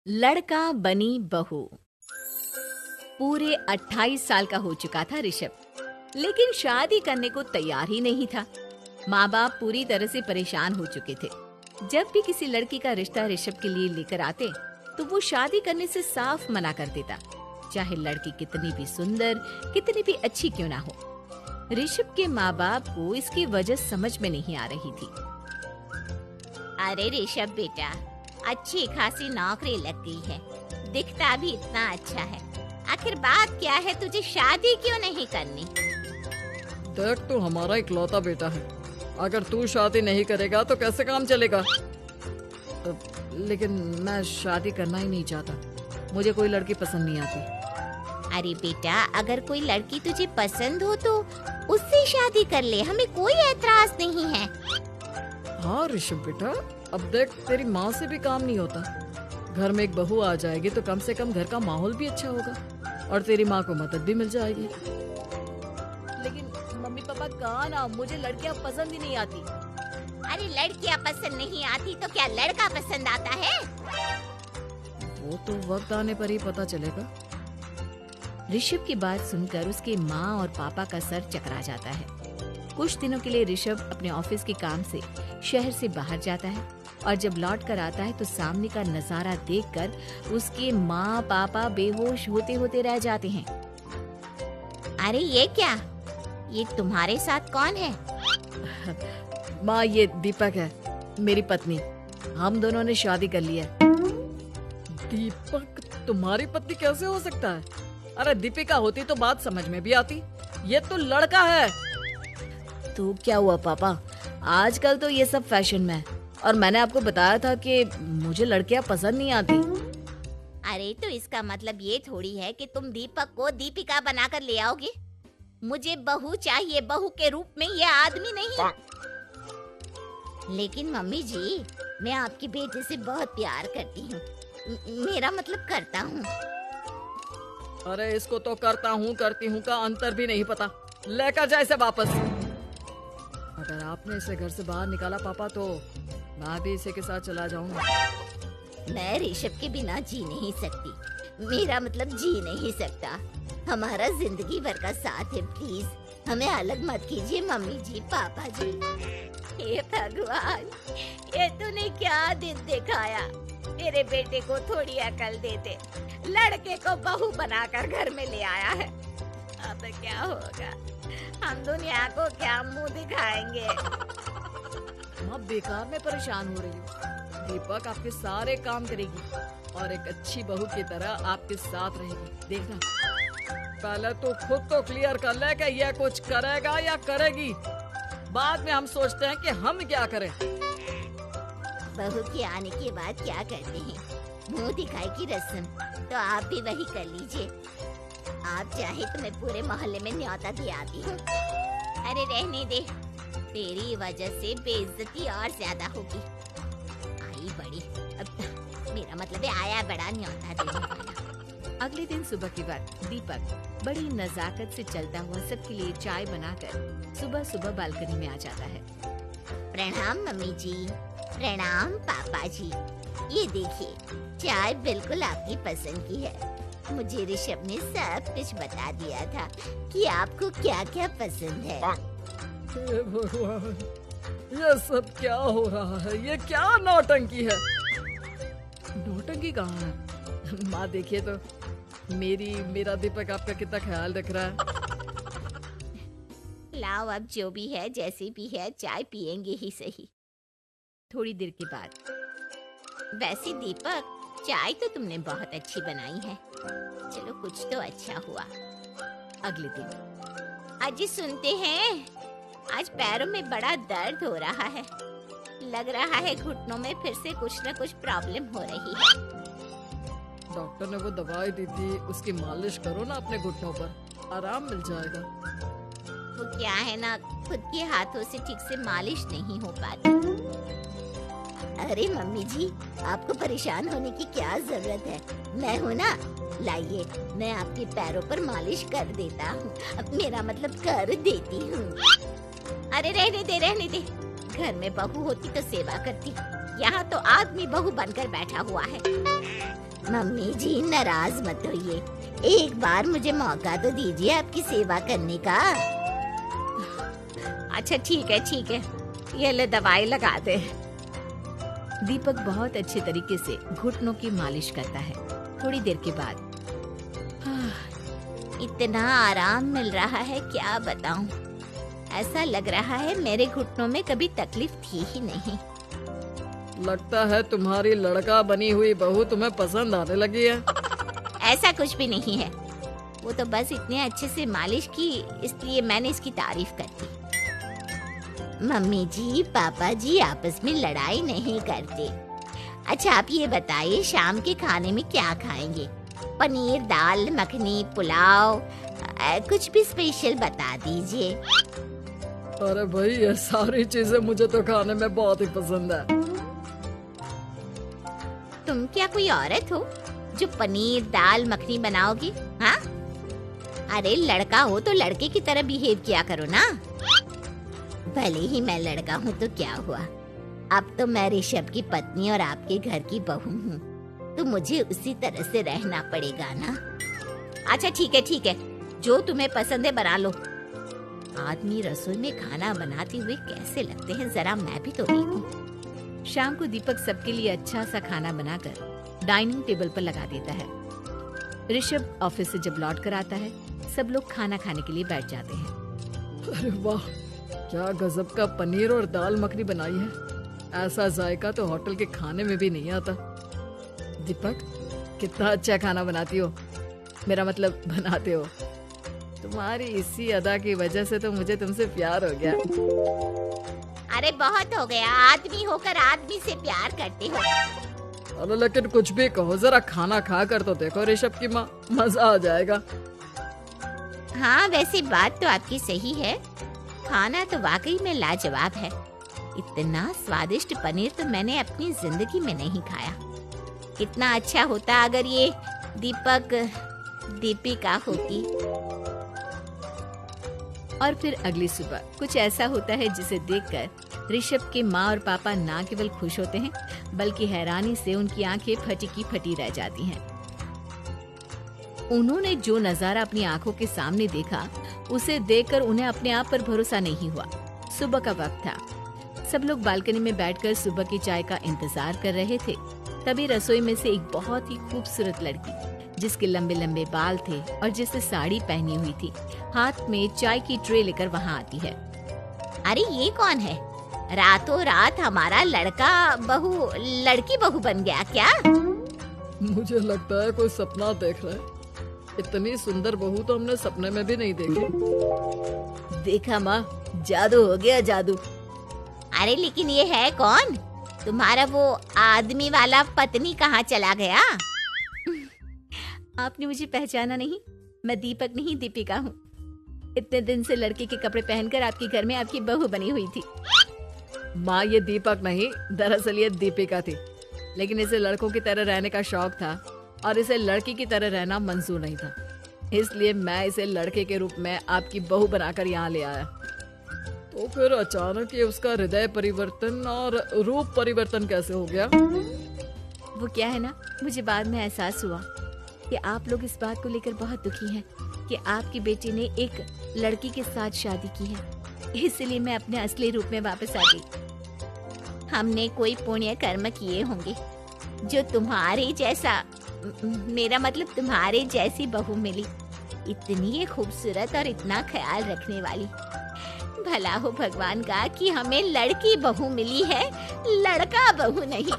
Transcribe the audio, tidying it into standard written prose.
लड़का बनी बहू। पूरे 28 साल का हो चुका था ऋषभ, लेकिन शादी करने को तैयार ही नहीं था। माँ बाप पूरी तरह से परेशान हो चुके थे। जब भी किसी लड़की का रिश्ता ऋषभ के लिए लेकर आते तो वो शादी करने से साफ मना कर देता, चाहे लड़की कितनी भी सुंदर, कितनी भी अच्छी क्यों ना हो। ऋषभ के माँ बाप को इसकी वजह समझ में नहीं आ रही थी। अरे ऋषभ बेटा, अच्छी खासी नौकरी लग गई है, दिखता भी इतना अच्छा है। आखिर बात क्या है, तुझे शादी क्यों नहीं करनी? देख, तू हमारा इकलौता बेटा है। अगर तू शादी नहीं करेगा तो कैसे काम चलेगा? लेकिन मैं शादी करना ही नहीं चाहता। मुझे कोई लड़की पसंद नहीं आती। अरे बेटा, अगर कोई लड़की तुझे पसंद हो तो उससे शादी कर ले, हमें कोई ऐतराज नहीं है। हाँ ऋषभ बेटा, अब देख, तेरी माँ से भी काम नहीं होता। घर में एक बहू आ जाएगी तो कम से कम घर का माहौल भी अच्छा होगा और तेरी माँ को मदद भी मिल जाएगी। लेकिन मम्मी पापा कहा ना, मुझे लड़कियां पसंद ही नहीं आती। अरे लड़कियां पसंद नहीं आती तो क्या लड़का पसंद आता है? वो तो वक्त आने पर ही पता चलेगा। ऋषभ की बात सुनकर उसके माँ और पापा का सर चकरा जाता है। कुछ दिनों के लिए ऋषभ अपने ऑफिस के काम से शहर से बाहर जाता है और जब लौट कर आता है तो सामने का नजारा देखकर उसके माँ पापा बेहोश होते होते रह जाते हैं। अरे ये क्या, ये तुम्हारे साथ कौन है? माँ, ये दीपक है, मेरी पत्नी। हम दोनों ने शादी कर ली है। दीपक तुम्हारी पत्नी कैसे हो सकता है? अरे दीपिका होती तो बात समझ में भी आती। ये तो लड़का है। तो क्या हुआ पापा, आजकल तो ये सब फैशन में है और मैंने आपको बताया था कि मुझे लड़कियां पसंद नहीं आती। अरे तो इसका मतलब ये थोड़ी है कि तुम दीपक को दीपिका बनाकर ले आओगे। मुझे बहू चाहिए, बहू के रूप में, ये आदमी नहीं। लेकिन मम्मी जी, मैं आपके बेटे से बहुत प्यार करती हूँ, मेरा मतलब करता हूँ। अरे इसको तो करता हूँ करती हूँ का अंतर भी नहीं पता। लेकर जाए इसे वापस। अगर आपने इसे घर से बाहर निकाला पापा तो मैं भी इसे के साथ चला जाऊंगा। मैं ऋषभ के बिना जी नहीं सकती, मेरा मतलब जी नहीं सकता। हमारा जिंदगी भर का साथ है, प्लीज हमें अलग मत कीजिए मम्मी जी, पापा जी। हे भगवान, ये तूने क्या दिन दिखाया। तेरे बेटे को थोड़ी अकल देते, लड़के को बहू बनाकर घर में ले आया है। अब क्या होगा, हम दुनिया को क्या मुंह दिखाएंगे? माँ, बेकार में परेशान हो रही हो। दीपक आपके सारे काम करेगी और एक अच्छी बहू की तरह आपके साथ रहेगी, देखना। पहले तो खुद तो क्लियर कर ले कि यह कुछ करेगा या करेगी। बाद में हम सोचते हैं कि हम क्या करें। बहू के आने के बाद क्या करते हैं, मुंह दिखाई की रस्म, तो आप भी वही कर लीजिए। आप चाहे तो मैं पूरे मोहल्ले में न्योता दे आती हूँ। अरे रहने दे, तेरी वजह से बेइज्जती और ज्यादा होगी। आई बड़ी, अब मेरा मतलब है आया बड़ा न्योता देने वाला। अगले दिन सुबह की बात, दीपक बड़ी नजाकत से चलता हुआ सबके लिए चाय बनाकर सुबह सुबह बालकनी में आ जाता है। प्रणाम मम्मी जी, प्रणाम पापा जी। ये देखिए, चाय बिल्कुल आपकी पसंद की है। मुझे ऋषभ ने सब कुछ बता दिया था कि आपको क्या क्या पसंद है। हे भगवान, ये सब क्या हो रहा है? ये क्या नौटंकी है? नौटंकी कहाँ है? माँ देखिए तो, मेरा दीपक आपका कितना ख्याल रख रहा है। लाओ, अब जो भी है, जैसे भी है, चाय पियेंगे ही सही। थोड़ी देर के बाद, वैसे दीपक, चाय तो तुमने बहुत अच्छी बनाई है। चलो, कुछ तो अच्छा हुआ। अगले दिन, आज सुनते हैं, आज पैरों में बड़ा दर्द हो रहा है। लग रहा है घुटनों में फिर से कुछ न कुछ प्रॉब्लम हो रही है। डॉक्टर ने वो दवाई दी थी, उसकी मालिश करो ना अपने घुटनों पर, आराम मिल जाएगा। वो क्या है ना, खुद के हाथों से ठीक से मालिश नहीं हो पाती। अरे मम्मी जी, आपको परेशान होने की क्या जरूरत है, मैं हूँ ना। लाइए, मैं आपके पैरों पर मालिश कर देता हूँ, मेरा मतलब कर देती हूँ। अरे रहने दे, रहने दे। घर में बहू होती तो सेवा करती, यहाँ तो आदमी बहू बनकर बैठा हुआ है। मम्मी जी नाराज मत होइए, एक बार मुझे मौका तो दीजिए आपकी सेवा करने का। अच्छा ठीक है, ये ले दवाई लगा दे। दीपक बहुत अच्छे तरीके से घुटनों की मालिश करता है। थोड़ी देर के बाद इतना आराम मिल रहा है क्या बताऊं। ऐसा लग रहा है मेरे घुटनों में कभी तकलीफ थी ही नहीं। लगता है तुम्हारी लड़का बनी हुई बहू तुम्हें पसंद आने लगी है। ऐसा कुछ भी नहीं है, वो तो बस इतने अच्छे से मालिश की इसलिए मैंने इसकी तारीफ कर दी। मम्मी जी पापा जी आपस में लड़ाई नहीं करते। अच्छा आप ये बताइए शाम के खाने में क्या खाएंगे? पनीर, दाल मखनी, पुलाव, कुछ भी स्पेशल बता दीजिए। अरे भाई ये सारी चीजें मुझे तो खाने में बहुत ही पसंद है। तुम क्या कोई औरत हो जो पनीर दाल मखनी बनाओगी? हाँ, अरे लड़का हो तो लड़के की तरह बिहेव किया करो ना। भले ही मैं लड़का हूँ तो क्या हुआ, अब तो मैं ऋषभ की पत्नी और आपके घर की बहू हूँ, तो मुझे उसी तरह से रहना पड़ेगा ना। अच्छा ठीक है, जो तुम्हें पसंद है बना लो। आदमी रसोई में खाना बनाते हुए कैसे लगते हैं, जरा मैं भी तो देखूं। शाम को दीपक सबके लिए अच्छा सा खाना बनाकर डाइनिंग टेबल पर लगा देता है। ऋषभ ऑफिस से जब लौट कर आता है, सब लोग खाना खाने के लिए बैठ जाते हैं। अरे वाह, क्या गजब का पनीर और दाल मखनी बनाई है। ऐसा जायका तो होटल के खाने में भी नहीं आता। दीपक कितना अच्छा खाना बनाती हो, मेरा मतलब बनाते हो। तुम्हारी इसी अदा की वजह से तो मुझे तुमसे प्यार हो गया। अरे बहुत हो गया, आदमी होकर आदमी से प्यार करते हो। अरे लेकिन कुछ भी कहो, जरा खाना खा कर तो देखो ऋषभ की माँ, मजा आ जाएगा। हाँ वैसे बात तो आपकी सही है, खाना तो वाकई में लाजवाब है। इतना स्वादिष्ट पनीर तो मैंने अपनी जिंदगी में नहीं खाया। कितना अच्छा होता अगर ये दीपिका होती। और फिर अगली सुबह कुछ ऐसा होता है जिसे देखकर ऋषभ के माँ और पापा ना केवल खुश होते हैं बल्कि हैरानी से उनकी आंखें फटी की फटी रह जाती हैं। उन्होंने जो नजारा अपनी आंखों के सामने देखा उसे देखकर उन्हें अपने आप पर भरोसा नहीं हुआ। सुबह का वक्त था, सब लोग बालकनी में बैठकर सुबह की चाय का इंतजार कर रहे थे। तभी रसोई में से एक बहुत ही खूबसूरत लड़की जिसके लंबे लंबे बाल थे और जिसे साड़ी पहनी हुई थी, हाथ में चाय की ट्रे लेकर वहाँ आती है। अरे ये कौन है? रातों रात हमारा लड़की बहू बन गया क्या? मुझे लगता है कोई सपना देख रहा है। इतनी सुंदर बहू तो हमने सपने में भी नहीं देखी। देखा माँ, जादू हो गया जादू। अरे लेकिन ये है कौन? तुम्हारा वो आदमी वाला पत्नी कहाँ चला गया? आपने मुझे पहचाना नहीं? मैं दीपक नहीं दीपिका हूँ। इतने दिन से लड़के के कपड़े पहनकर आपके घर में आपकी बहू बनी हुई थी। माँ ये दीपक नहीं, दरअसल ये दीपिका थी, लेकिन इसे लड़कों की तरह रहने का शौक था और इसे लड़की की तरह रहना मंजूर नहीं था, इसलिए मैं इसे लड़के के रूप में आपकी बहू बनाकर यहाँ ले आया। तो फिर अचानक ये उसका हृदय परिवर्तन और रूप परिवर्तन कैसे हो गया? वो क्या है ना, मुझे बाद में एहसास हुआ कि आप लोग इस बात को लेकर बहुत दुखी हैं कि आपकी बेटी ने एक लड़की के साथ शादी की है, इसलिए मैं अपने असली रूप में वापस आ गई। हमने कोई पुण्य कर्म किए होंगे जो तुम्हारे जैसा, मेरा मतलब तुम्हारे जैसी बहू मिली, इतनी खूबसूरत और इतना ख्याल रखने वाली। भला हो भगवान का कि हमें लड़की बहू मिली है, लड़का बहू नहीं।